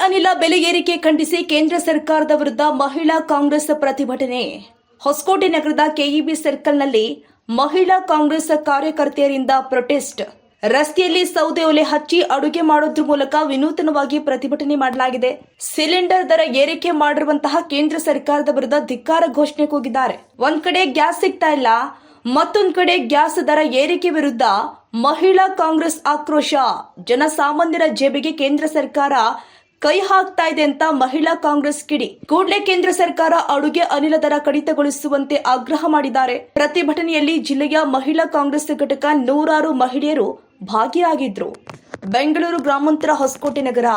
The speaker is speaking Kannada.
ಅನಿಲ ಬೆಲೆ ಏರಿಕೆ ಖಂಡಿಸಿ ಕೇಂದ್ರ ಸರ್ಕಾರದ ವಿರುದ್ಧ ಮಹಿಳಾ ಕಾಂಗ್ರೆಸ್ ಪ್ರತಿಭಟನೆ. ಹೊಸಕೋಟೆ ನಗರದ ಕೆಇಬಿ ಸರ್ಕಲ್ನಲ್ಲಿ ಮಹಿಳಾ ಕಾಂಗ್ರೆಸ್ ಕಾರ್ಯಕರ್ತೆಯರಿಂದ ಪ್ರೊಟೆಸ್ಟ್. ರಸ್ತೆಯಲ್ಲಿ ಸೌದೆ ಒಲೆ ಹಚ್ಚಿ ಅಡುಗೆ ಮಾಡೋದ್ರ ಮೂಲಕ ವಿನೂತನವಾಗಿ ಪ್ರತಿಭಟನೆ ಮಾಡಲಾಗಿದೆ. ಸಿಲಿಂಡರ್ ದರ ಏರಿಕೆ ಮಾಡಿರುವಂತಹ ಕೇಂದ್ರ ಸರ್ಕಾರದ ವಿರುದ್ಧ ಧಿಕ್ಕಾರ ಘೋಷಣೆ ಕೂಗಿದ್ದಾರೆ. ಒಂದ್ ಕಡೆ ಗ್ಯಾಸ್ ಸಿಗ್ತಾ ಇಲ್ಲ, ಮತ್ತೊಂದ್ ಕಡೆ ಗ್ಯಾಸ್ ದರ ಏರಿಕೆ ವಿರುದ್ಧ ಮಹಿಳಾ ಕಾಂಗ್ರೆಸ್ ಆಕ್ರೋಶ. ಜನಸಾಮಾನ್ಯರ ಜೇಬಿಗೆ ಕೇಂದ್ರ ಸರ್ಕಾರ ಕೈ ಹಾಕ್ತಾ ಇದೆ ಅಂತ ಮಹಿಳಾ ಕಾಂಗ್ರೆಸ್ ಕಿಡಿ. ಕೂಡಲೇ ಕೇಂದ್ರ ಸರ್ಕಾರ ಅಡುಗೆ ಅನಿಲ ದರ ಕಡಿತಗೊಳಿಸುವಂತೆ ಆಗ್ರಹ ಮಾಡಿದ್ದಾರೆ. ಪ್ರತಿಭಟನೆಯಲ್ಲಿ ಜಿಲ್ಲೆಯ ಮಹಿಳಾ ಕಾಂಗ್ರೆಸ್ ಘಟಕ ನೂರಾರು ಮಹಿಳೆಯರು ಭಾಗಿಯಾಗಿದ್ರು. ಬೆಂಗಳೂರು ಗ್ರಾಮಾಂತರ, ಹೊಸಕೋಟೆ ನಗರ.